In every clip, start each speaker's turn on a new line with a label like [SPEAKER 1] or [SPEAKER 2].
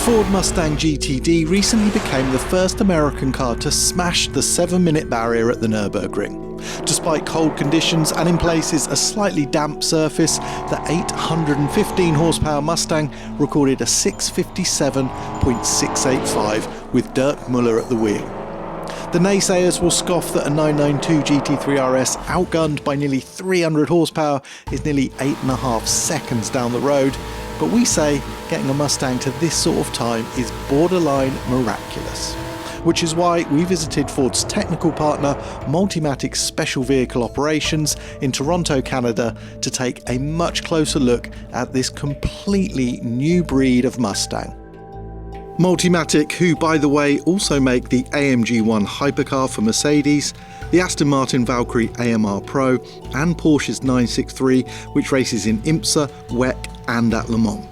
[SPEAKER 1] Ford Mustang GTD recently became the first American car to smash the 7-minute barrier at the Nürburgring. Despite cold conditions and in places a slightly damp surface, the 815 horsepower Mustang recorded a 657.685 with Dirk Muller at the wheel. The naysayers will scoff that a 992 GT3 RS outgunned by nearly 300 horsepower is nearly 8.5 seconds down the road, but we say getting a Mustang to this sort of time is borderline miraculous. Which is why we visited Ford's technical partner, Multimatic Special Vehicle Operations in Toronto, Canada, to take a much closer look at this completely new breed of Mustang. Multimatic, who by the way also make the AMG 1 hypercar for Mercedes, the Aston Martin Valkyrie AMR Pro and Porsche's 963, which races in IMSA, WEC and at Le Mans.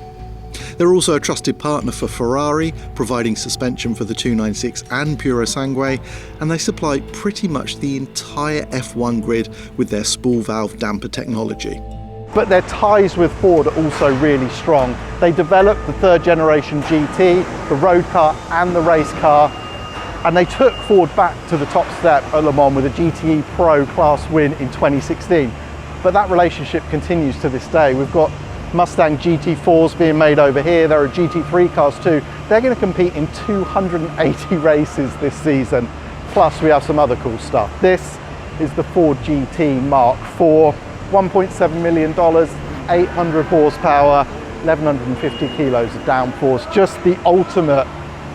[SPEAKER 1] They're also a trusted partner for Ferrari, providing suspension for the 296 and Purosangue, and they supply pretty much the entire F1 grid with their spool valve damper technology.
[SPEAKER 2] But their ties with Ford are also really strong. They developed the third generation GT, the road car and the race car, and they took Ford back to the top step at Le Mans with a GTE Pro class win in 2016. But that relationship continues to this day. We've got Mustang GT4s being made over here. There are GT3 cars too. They're going to compete in 280 races this season. Plus we have some other cool stuff. This is the Ford GT Mark IV, $1.7 million, 800 horsepower, 1,150 kilos of downforce. Just the ultimate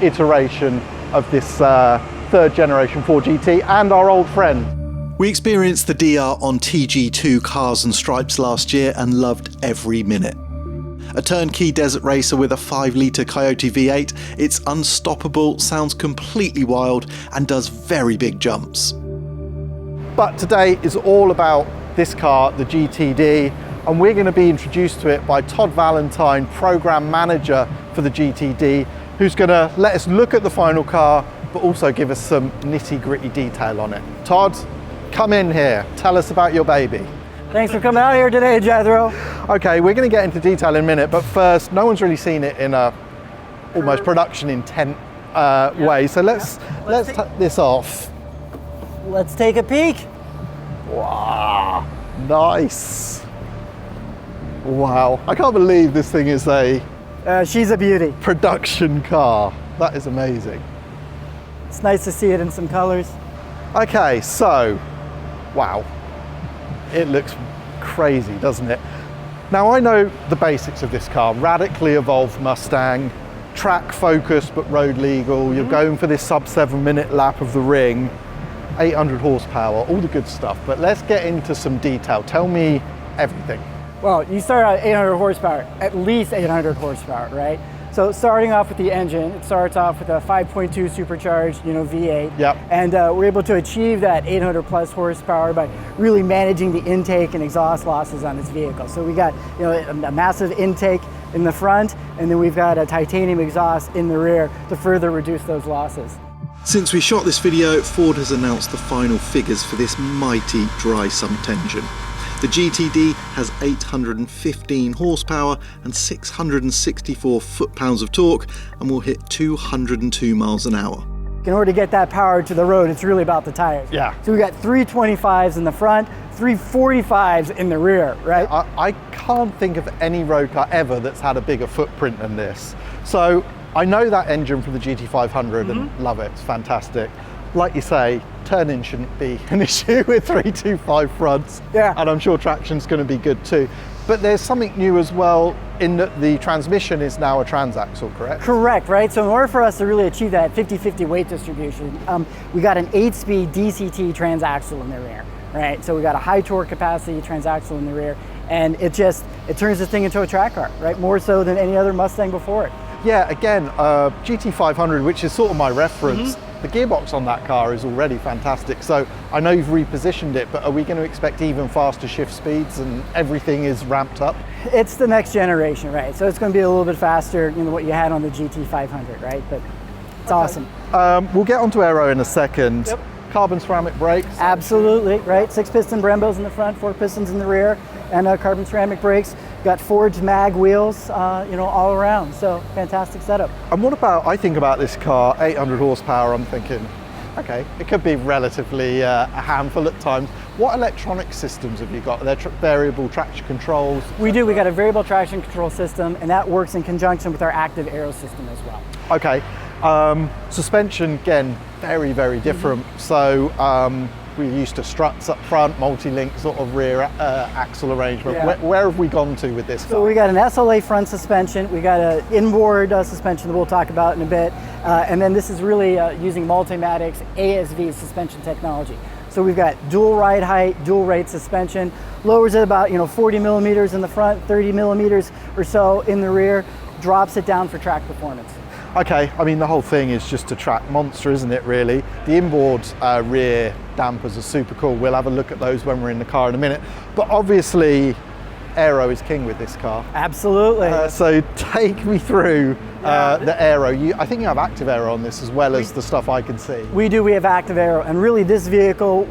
[SPEAKER 2] iteration of this third generation Ford GT and our old friend.
[SPEAKER 1] We experienced the DR on TG2 Cars and Stripes last year and loved every minute. A turnkey desert racer with a 5-litre Coyote V8, it's unstoppable, sounds completely wild and does very big jumps.
[SPEAKER 2] But today is all about this car, the GTD, and we're going to be introduced to it by Todd Valentine, program manager for the GTD, who's going to let us look at the final car but also give us some nitty-gritty detail on it. Todd, come in here, tell us about your baby.
[SPEAKER 3] Thanks for coming out here today, Jethro.
[SPEAKER 2] Okay, we're going to get into detail in a minute, but first, no one's really seen it in a almost production intent way, so let's take this off.
[SPEAKER 3] Let's take a peek.
[SPEAKER 2] Wow, nice. Wow, I can't believe this thing is a
[SPEAKER 3] she's a beauty.
[SPEAKER 2] Production car. That is amazing.
[SPEAKER 3] It's nice to see it in some colors.
[SPEAKER 2] Okay, so, wow, it looks crazy, doesn't it? Now I know the basics of this car, radically evolved Mustang, track focused but road legal, you're going for this sub-7 minute lap of the ring, 800 horsepower, all the good stuff, but let's get into some detail. Tell me everything.
[SPEAKER 3] Well, you start at 800 horsepower, at least 800 horsepower, right? So starting off with the engine, it starts off with a 5.2 supercharged, V8.
[SPEAKER 2] Yep.
[SPEAKER 3] And we're able to achieve that 800 plus horsepower by really managing the intake and exhaust losses on this vehicle. So we got, a massive intake in the front, and then we've got a titanium exhaust in the rear to further reduce those losses.
[SPEAKER 1] Since we shot this video, Ford has announced the final figures for this mighty dry sump engine. The GTD has 815 horsepower and 664 foot-pounds of torque and will hit 202 miles an hour.
[SPEAKER 3] In order to get that power to the road, it's really about the tires.
[SPEAKER 2] Yeah.
[SPEAKER 3] So we got 325s in the front, 345s in the rear, right?
[SPEAKER 2] I can't think of any road car ever that's had a bigger footprint than this. So I know that engine from the GT500 and love it, it's fantastic. Like you say, turn-in shouldn't be an issue with 325 fronts.
[SPEAKER 3] Yeah.
[SPEAKER 2] And I'm sure traction's going to be good too. But there's something new as well in that the transmission is now a transaxle, correct?
[SPEAKER 3] Correct, right? So in order for us to really achieve that 50-50 weight distribution, we got an 8-speed DCT transaxle in the rear, right? So we got a high torque capacity transaxle in the rear, and it turns this thing into a track car, right? More so than any other Mustang before it.
[SPEAKER 2] Yeah, again, GT500, which is sort of my reference, the gearbox on that car is already fantastic. So I know you've repositioned it, but are we going to expect even faster shift speeds and everything is ramped up?
[SPEAKER 3] It's the next generation, right? So it's going to be a little bit faster than what you had on the GT500, right? But it's awesome.
[SPEAKER 2] We'll get onto aero in a second.
[SPEAKER 3] Yep.
[SPEAKER 2] Carbon ceramic brakes?
[SPEAKER 3] Absolutely, right? 6-piston Brembos in the front, 4 pistons in the rear, and carbon ceramic brakes. Got forged mag wheels, all around. So fantastic setup.
[SPEAKER 2] And what about, I think about this car, 800 horsepower, I'm thinking, okay, it could be relatively a handful at times. What electronic systems have you got? Are there variable traction controls?
[SPEAKER 3] We do, we got a variable traction control system, and that works in conjunction with our active aero system as well.
[SPEAKER 2] Okay, suspension, again, very, very different. So we're used to struts up front, multi-link sort of rear axle arrangement.
[SPEAKER 3] Yeah.
[SPEAKER 2] Where have we gone to with this car?
[SPEAKER 3] So we got an SLA front suspension, we got an inboard suspension that we'll talk about in a bit, and then this is really using Multimatic's ASV suspension technology. So we've got dual ride height, dual rate suspension, lowers it about 40 millimeters in the front, 30 millimeters or so in the rear, drops it down for track performance.
[SPEAKER 2] Okay, I mean the whole thing is just a track monster, isn't it really? The inboard rear dampers are super cool. We'll have a look at those when we're in the car in a minute. But obviously, aero is king with this car.
[SPEAKER 3] Absolutely.
[SPEAKER 2] So take me through the aero. I think you have active aero on this as well as the stuff I can see.
[SPEAKER 3] We do, we have active aero, and really this vehicle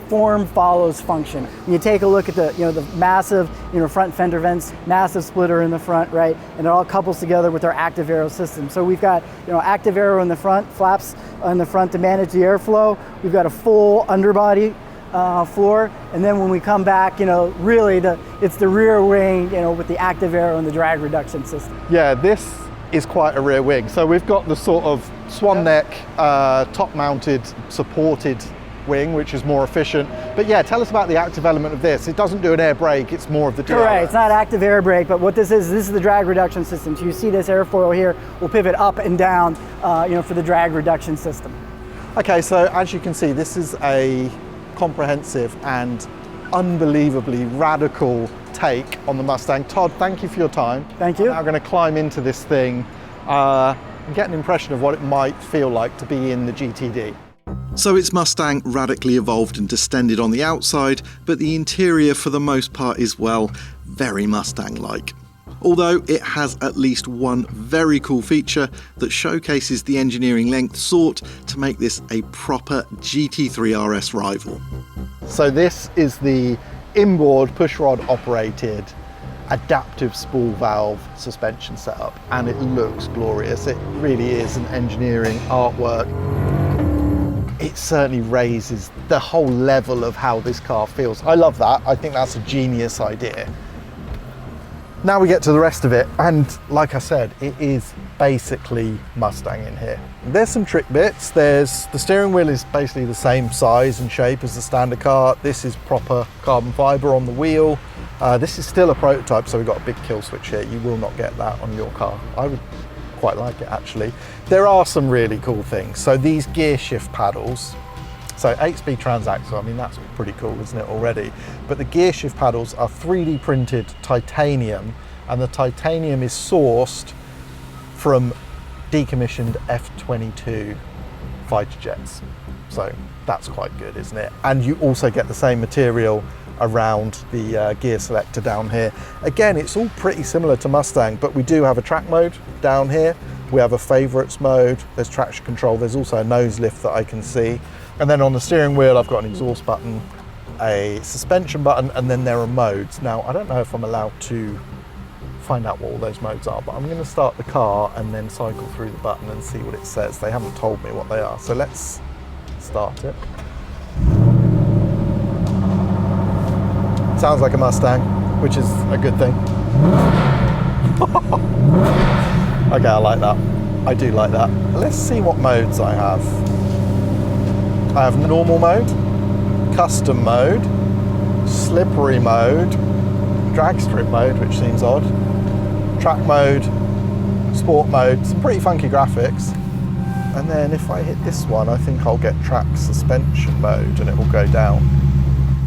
[SPEAKER 3] form follows function. When you take a look at the massive front fender vents, massive splitter in the front, right, and it all couples together with our active aero system. So we've got active aero in the front, flaps on the front to manage the airflow. We've got a full underbody floor, and then when we come back, really it's the rear wing, with the active aero and the drag reduction system.
[SPEAKER 2] Yeah, this is quite a rear wing. So we've got the sort of swan neck, top mounted, supported wing, which is more efficient. But yeah, tell us about the active element of this. It doesn't do an air brake, it's more of the DRS.
[SPEAKER 3] Correct, it's not active air brake, but what this is the drag reduction system. So you see this airfoil here will pivot up and down, for the drag reduction system.
[SPEAKER 2] Okay, so as you can see, this is a comprehensive and unbelievably radical take on the Mustang. Todd, thank you for your time.
[SPEAKER 3] Thank you.
[SPEAKER 2] I'm now going to climb into this thing and get an impression of what it might feel like to be in the GTD.
[SPEAKER 1] So it's Mustang radically evolved and distended on the outside, but the interior for the most part is, well, very Mustang-like. Although it has at least one very cool feature that showcases the engineering length sought to make this a proper GT3 RS rival.
[SPEAKER 2] So this is the inboard pushrod operated adaptive spool valve suspension setup, and it looks glorious. It really is an engineering artwork. It certainly raises the whole level of how this car feels. I love that. I think that's a genius idea. Now we get to the rest of it, and like I said, it is basically Mustang in here. There's some trick bits. The steering wheel is basically the same size and shape as the standard car. This is proper carbon fiber on the wheel. This is still a prototype, so we've got a big kill switch here. You will not get that on your car. I would quite like it actually. There are some really cool things. So these gear shift paddles, so 8-speed transaxle, I mean that's pretty cool, isn't it already? But the gear shift paddles are 3D printed titanium, and the titanium is sourced from decommissioned F-22 fighter jets. So that's quite good, isn't it? And you also get the same material around the gear selector down here. Again, it's all pretty similar to Mustang, but we do have a track mode down here. We have a favorites mode, there's traction control, there's also a nose lift that I can see. And then on the steering wheel, I've got an exhaust button, a suspension button, and then there are modes. Now, I don't know if I'm allowed to find out what all those modes are, but I'm going to start the car and then cycle through the button and see what it says. They haven't told me what they are, so let's start it. Sounds like a Mustang, which is a good thing. Okay, I like that. I do like that. Let's see what modes I have. I have normal mode, custom mode, slippery mode, drag strip mode, which seems odd, track mode, sport mode, some pretty funky graphics. And then if I hit this one, I think I'll get track suspension mode and it will go down.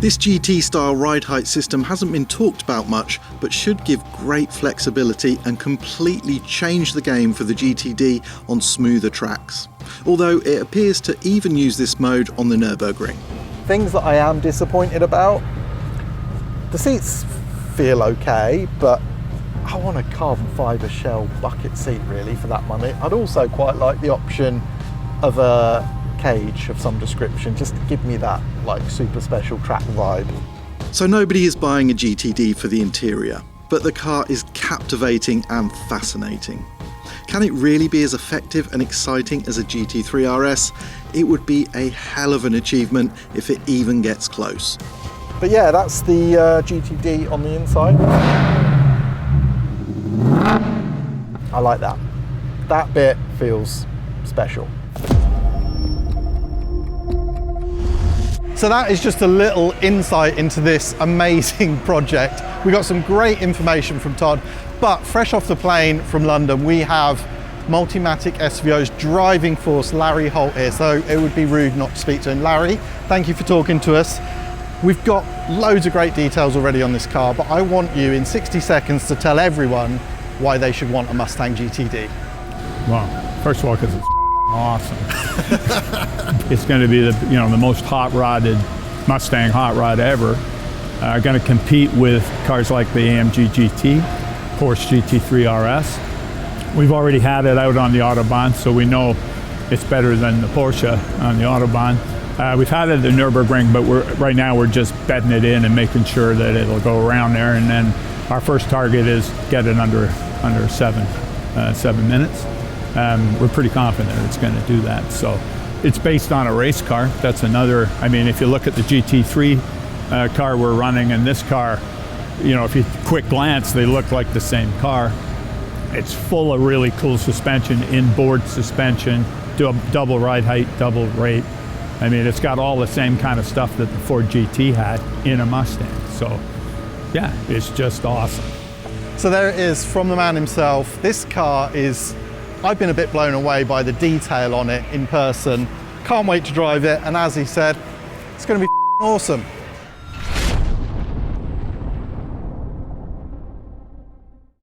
[SPEAKER 1] This GT-style ride height system hasn't been talked about much, but should give great flexibility and completely change the game for the GTD on smoother tracks. Although it appears to even use this mode on the Nürburgring.
[SPEAKER 2] Things that I am disappointed about, the seats feel okay, but I want a carbon fibre shell bucket seat really for that money. I'd also quite like the option of a cage of some description, just to give me that like super special track vibe.
[SPEAKER 1] So nobody is buying a GTD for the interior. but the car is captivating and fascinating. Can it really be as effective and exciting as a GT3 RS? It would be a hell of an achievement if it even gets close.
[SPEAKER 2] But yeah, that's the GTD on the inside. I like that. That bit feels special. So that is just a little insight into this amazing project. We got some great information from Todd, but fresh off the plane from London, we have Multimatic SVO's driving force, Larry Holt, here. So it would be rude not to speak to him. Larry, thank you for talking to us. We've got loads of great details already on this car, but I want you in 60 seconds to tell everyone why they should want a Mustang GTD.
[SPEAKER 4] Well, first of all, because it's awesome. It's going to be the most hot-rodded Mustang hot rod ever. Going to compete with cars like the AMG GT, Porsche GT3 RS. We've already had it out on the Autobahn, so we know it's better than the Porsche on the Autobahn. We've had it at the Nürburgring, but right now we're just bedding it in and making sure that it'll go around there. And then our first target is get it under 7 minutes. We're pretty confident it's going to do that. So it's based on a race car. That's another, I mean, if you look at the GT3 car we're running and this car, if you quick glance, they look like the same car. It's full of really cool suspension, inboard suspension, double ride height, double rate. I mean, it's got all the same kind of stuff that the Ford GT had in a Mustang. So yeah, it's just awesome.
[SPEAKER 2] So there it is from the man himself. This car is, I've been a bit blown away by the detail on it in person. Can't wait to drive it. And as he said, it's going to be awesome.